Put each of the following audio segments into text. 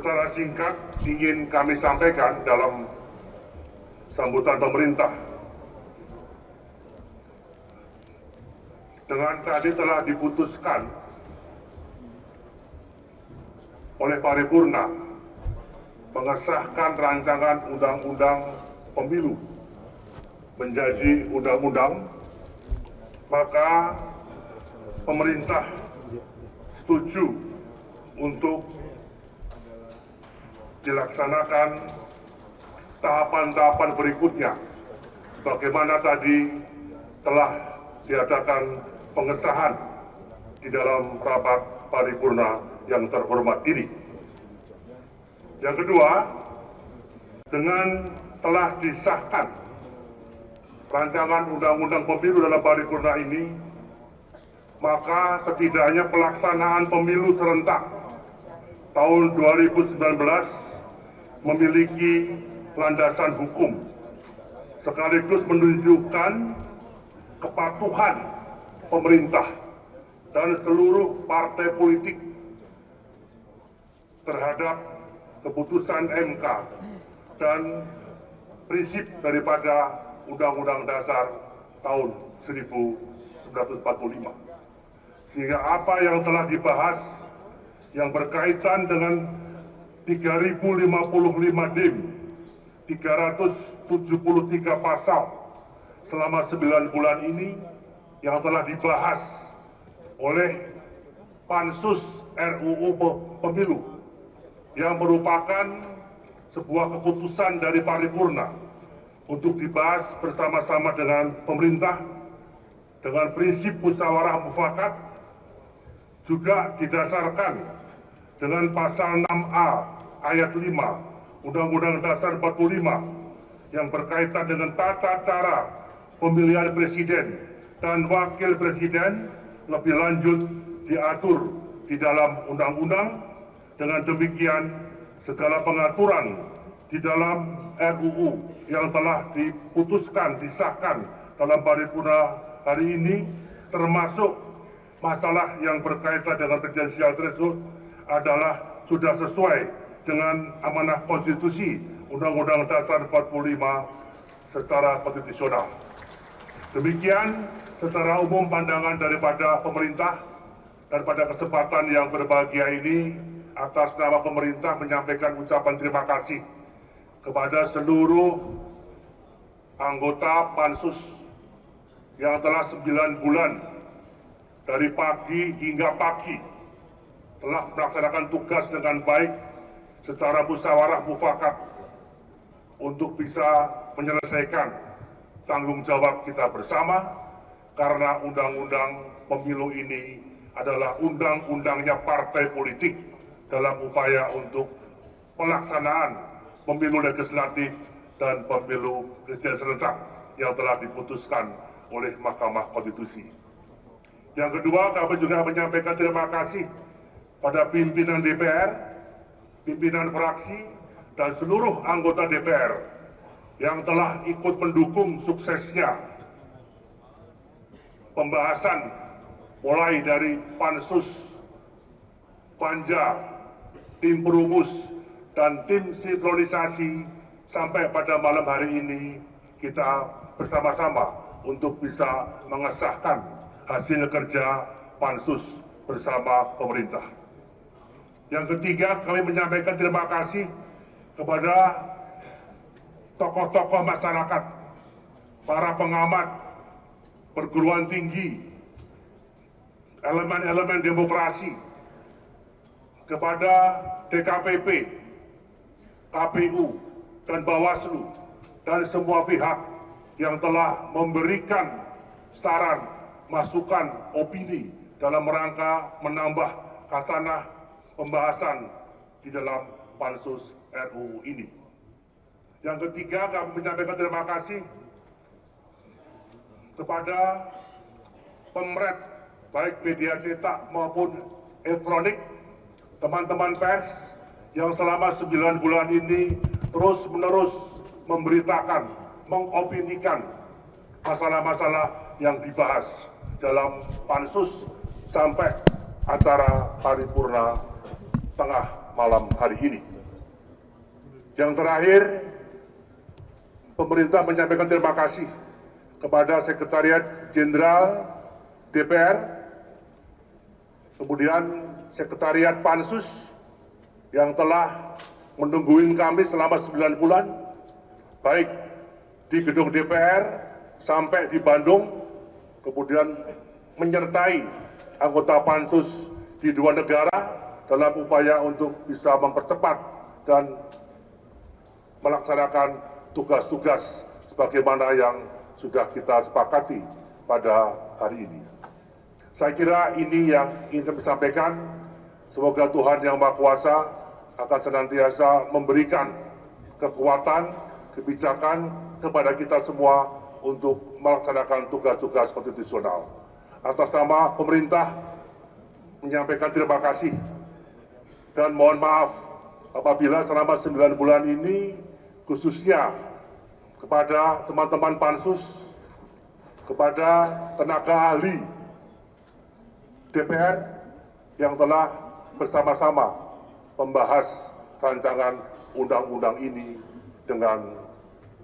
Secara singkat ingin kami sampaikan dalam sambutan pemerintah. Dengan tadi telah diputuskan oleh paripurna mengesahkan rancangan undang-undang pemilu menjadi undang-undang, maka pemerintah setuju untuk dilaksanakan tahapan-tahapan berikutnya sebagaimana tadi telah diadakan pengesahan di dalam rapat paripurna yang terhormat ini. Yang kedua, dengan telah disahkan rancangan undang-undang pemilu dalam paripurna ini, maka setidaknya pelaksanaan pemilu serentak tahun 2019 memiliki landasan hukum, sekaligus menunjukkan kepatuhan pemerintah dan seluruh partai politik terhadap keputusan MK dan prinsip daripada Undang-Undang Dasar tahun 1945. Sehingga apa yang telah dibahas yang berkaitan dengan 3055 DIM, 373 pasal selama 9 bulan ini yang telah dibahas oleh Pansus RUU Pemilu yang merupakan sebuah keputusan dari paripurna untuk dibahas bersama-sama dengan pemerintah dengan prinsip musyawarah mufakat, juga didasarkan dengan pasal 6A ayat 5 Undang-Undang Dasar 45 yang berkaitan dengan tata cara pemilihan presiden dan wakil presiden lebih lanjut diatur di dalam undang-undang. Dengan demikian, segala pengaturan di dalam RUU yang telah diputuskan, disahkan dalam paripurna hari ini, termasuk masalah yang berkaitan dengan presidensial threshold, adalah sudah sesuai dengan amanah konstitusi Undang-Undang Dasar 45 secara konstitusional. Demikian secara umum pandangan daripada pemerintah, dan pada kesempatan yang berbahagia ini, atas nama pemerintah menyampaikan ucapan terima kasih kepada seluruh anggota Pansus yang telah 9 bulan dari pagi hingga pagi telah melaksanakan tugas dengan baik secara musyawarah mufakat untuk bisa menyelesaikan tanggung jawab kita bersama, karena undang-undang pemilu ini adalah undang-undangnya partai politik dalam upaya untuk pelaksanaan pemilu legislatif dan pemilu presiden serentak yang telah diputuskan oleh Mahkamah Konstitusi. Yang kedua, kami juga menyampaikan terima kasih pada pimpinan DPR, pimpinan fraksi, dan seluruh anggota DPR yang telah ikut mendukung suksesnya pembahasan mulai dari Pansus, Panja, tim perumus, dan tim sinkronisasi sampai pada malam hari ini kita bersama-sama untuk bisa mengesahkan hasil kerja Pansus bersama pemerintah. Yang ketiga, kami menyampaikan terima kasih kepada tokoh-tokoh masyarakat, para pengamat, perguruan tinggi, elemen-elemen demokrasi, kepada DKPP, KPU, dan Bawaslu, dan semua pihak yang telah memberikan saran, masukan, opini dalam rangka menambah khasanah pembahasan di dalam Pansus RUU ini. Yang ketiga, kami menyampaikan terima kasih kepada pemret, baik media cetak maupun elektronik, teman-teman pers yang selama 9 bulan ini terus-menerus memberitakan, mengopinikan masalah-masalah yang dibahas dalam Pansus sampai acara paripurna tengah malam hari ini. Yang terakhir, pemerintah menyampaikan terima kasih kepada Sekretariat Jenderal DPR, kemudian Sekretariat Pansus yang telah menungguin kami selama 9 bulan, baik di gedung DPR sampai di Bandung, kemudian menyertai anggota Pansus di 2 negara dalam upaya untuk bisa mempercepat dan melaksanakan tugas-tugas sebagaimana yang sudah kita sepakati pada hari ini. Saya kira ini yang ingin kami sampaikan. Semoga Tuhan Yang Maha Kuasa akan senantiasa memberikan kekuatan, kebijakan kepada kita semua untuk melaksanakan tugas-tugas konstitusional. Atas nama pemerintah menyampaikan terima kasih dan mohon maaf apabila selama 9 bulan ini khususnya kepada teman-teman Pansus, kepada tenaga ahli DPR yang telah bersama-sama membahas rancangan undang-undang ini dengan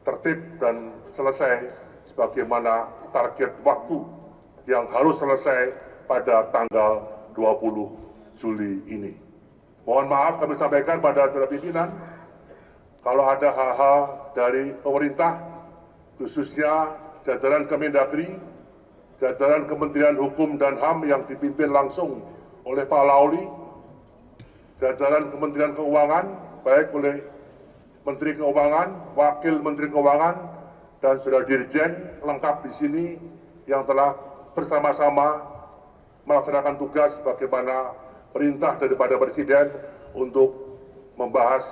tertib dan selesai sebagaimana target waktu yang harus selesai pada tanggal 20 Juli ini. Mohon maaf kami sampaikan pada saudara pimpinan, kalau ada hal-hal dari pemerintah, khususnya jajaran Kemendagri, jajaran Kementerian Hukum dan HAM yang dipimpin langsung oleh Pak Lauli, jajaran Kementerian Keuangan, baik oleh Menteri Keuangan, Wakil Menteri Keuangan, dan Saudara Dirjen lengkap di sini yang telah bersama-sama melaksanakan tugas bagaimana perintah daripada Presiden untuk membahas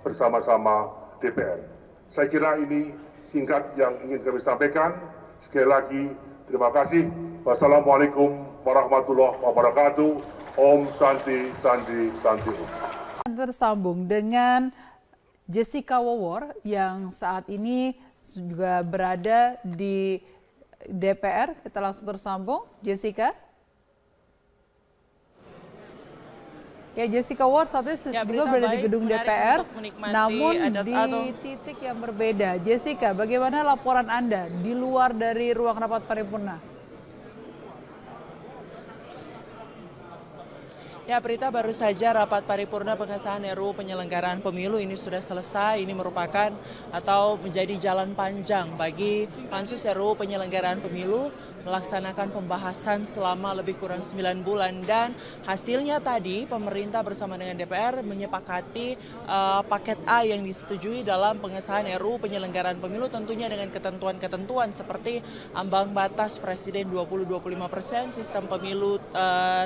bersama-sama DPR. Saya kira ini singkat yang ingin kami sampaikan. Sekali lagi, terima kasih. Wassalamualaikum warahmatullahi wabarakatuh. Om Santi, Santi, Santi. Tersambung dengan Jessica Wawor yang saat ini juga berada di DPR. Kita langsung tersambung, Jessica. Ya, Jessica Wawor saat ini juga berada di gedung DPR, namun di titik yang berbeda. Jessica, bagaimana laporan Anda di luar dari ruang rapat paripurna? Ya, Prita, baru saja rapat paripurna pengesahan RUU penyelenggaraan pemilu ini sudah selesai. Ini merupakan atau menjadi jalan panjang bagi Pansus RUU penyelenggaraan pemilu melaksanakan pembahasan selama lebih kurang 9 bulan. Dan hasilnya tadi pemerintah bersama dengan DPR menyepakati paket A yang disetujui dalam pengesahan RUU penyelenggaraan pemilu, tentunya dengan ketentuan-ketentuan seperti ambang batas Presiden 20-25%, sistem pemilu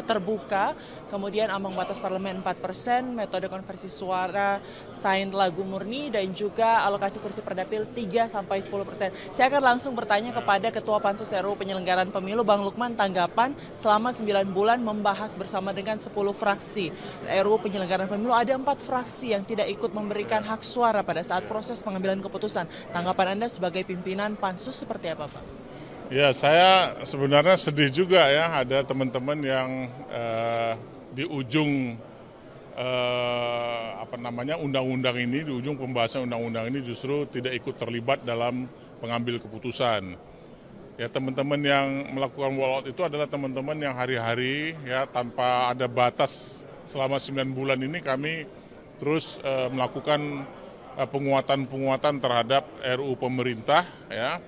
terbuka, kemudian ambang batas parlemen 4%, metode konversi suara sain lagu murni, dan juga alokasi kursi perdapil 3-10%. Saya akan langsung bertanya kepada Ketua Pansus RUU penyelenggaraan pemilu, Bang Lukman, tanggapan selama 9 bulan membahas bersama dengan 10 fraksi RUU penyelenggaraan pemilu. Ada 4 fraksi yang tidak ikut memberikan hak suara pada saat proses pengambilan keputusan. Tanggapan Anda sebagai pimpinan Pansus seperti apa, Pak? Ya, saya sebenarnya sedih juga ya, ada teman-teman yang di ujung undang-undang ini, di ujung pembahasan undang-undang ini justru tidak ikut terlibat dalam pengambil keputusan. Ya, teman-teman yang melakukan walkout itu adalah teman-teman yang hari-hari ya tanpa ada batas selama 9 bulan ini kami terus melakukan penguatan-penguatan terhadap RUU pemerintah ya.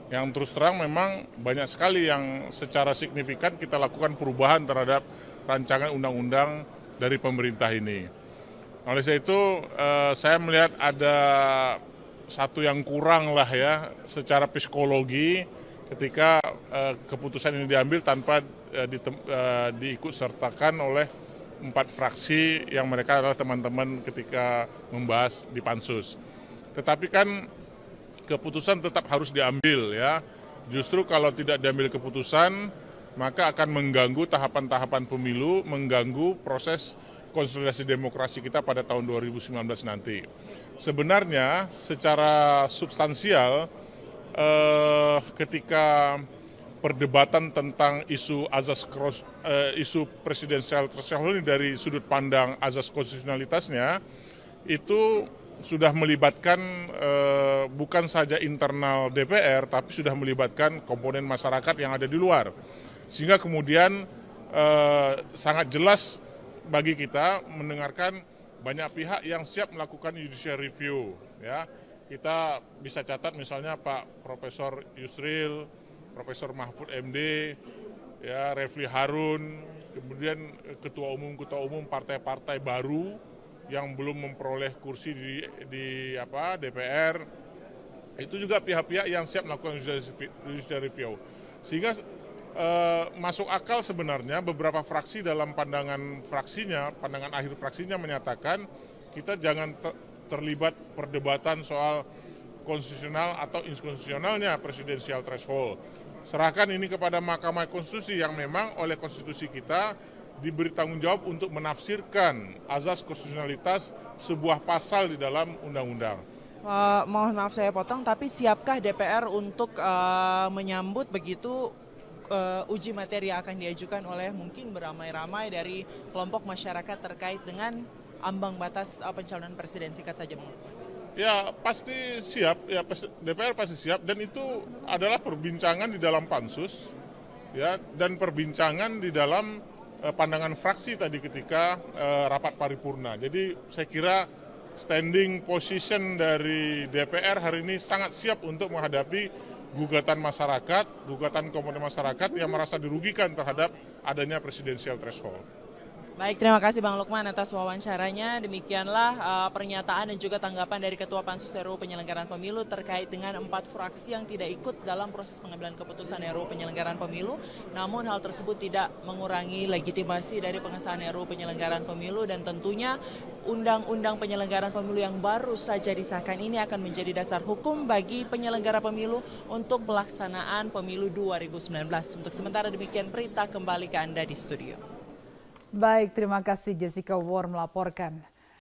Yang terus terang memang banyak sekali yang secara signifikan kita lakukan perubahan terhadap rancangan undang-undang dari pemerintah ini. Oleh sebab itu saya melihat ada satu yang kurang lah ya secara psikologi ketika keputusan ini diambil tanpa diikut sertakan oleh 4 fraksi yang mereka adalah teman-teman ketika membahas di Pansus. Tetapi kan keputusan tetap harus diambil ya. Justru kalau tidak diambil keputusan, maka akan mengganggu tahapan-tahapan pemilu, mengganggu proses konsolidasi demokrasi kita pada tahun 2019 nanti. Sebenarnya secara substansial ketika perdebatan tentang isu isu presidensial threshold ini dari sudut pandang azas konstitusionalitasnya itu sudah melibatkan bukan saja internal DPR, tapi sudah melibatkan komponen masyarakat yang ada di luar. Sehingga kemudian sangat jelas bagi kita mendengarkan banyak pihak yang siap melakukan judicial review. Ya, kita bisa catat misalnya Pak Profesor Yusril, Profesor Mahfud MD, ya Refli Harun, kemudian ketua umum partai-partai baru yang belum memperoleh kursi di DPR, itu juga pihak-pihak yang siap melakukan judicial review. Sehingga masuk akal sebenarnya beberapa fraksi dalam pandangan akhir fraksinya menyatakan kita jangan terlibat perdebatan soal konstitusional atau inkonstitusionalnya presidensial threshold. Serahkan ini kepada Mahkamah Konstitusi yang memang oleh konstitusi kita diberi tanggung jawab untuk menafsirkan azas konstitusionalitas sebuah pasal di dalam undang-undang. Mohon maaf saya potong, tapi siapkah DPR untuk menyambut begitu uji materi yang akan diajukan oleh mungkin beramai-ramai dari kelompok masyarakat terkait dengan ambang batas pencalonan presiden? Singkat saja, Bang. Ya pasti siap, ya DPR pasti siap, dan itu adalah perbincangan di dalam pansus, ya, dan perbincangan di dalam pandangan fraksi tadi ketika rapat paripurna. Jadi saya kira standing position dari DPR hari ini sangat siap untuk menghadapi gugatan masyarakat, gugatan komponen masyarakat yang merasa dirugikan terhadap adanya presidensial threshold. Baik, terima kasih Bang Lukman atas wawancaranya. Demikianlah pernyataan dan juga tanggapan dari Ketua Pansus RUU Penyelenggaraan Pemilu terkait dengan 4 fraksi yang tidak ikut dalam proses pengambilan keputusan RUU Penyelenggaraan Pemilu. Namun hal tersebut tidak mengurangi legitimasi dari pengesahan RUU Penyelenggaraan Pemilu, dan tentunya Undang-Undang Penyelenggaraan Pemilu yang baru saja disahkan ini akan menjadi dasar hukum bagi penyelenggara pemilu untuk pelaksanaan pemilu 2019. Untuk sementara demikian, Prita kembali ke Anda di studio. Baik, terima kasih Jessica War melaporkan.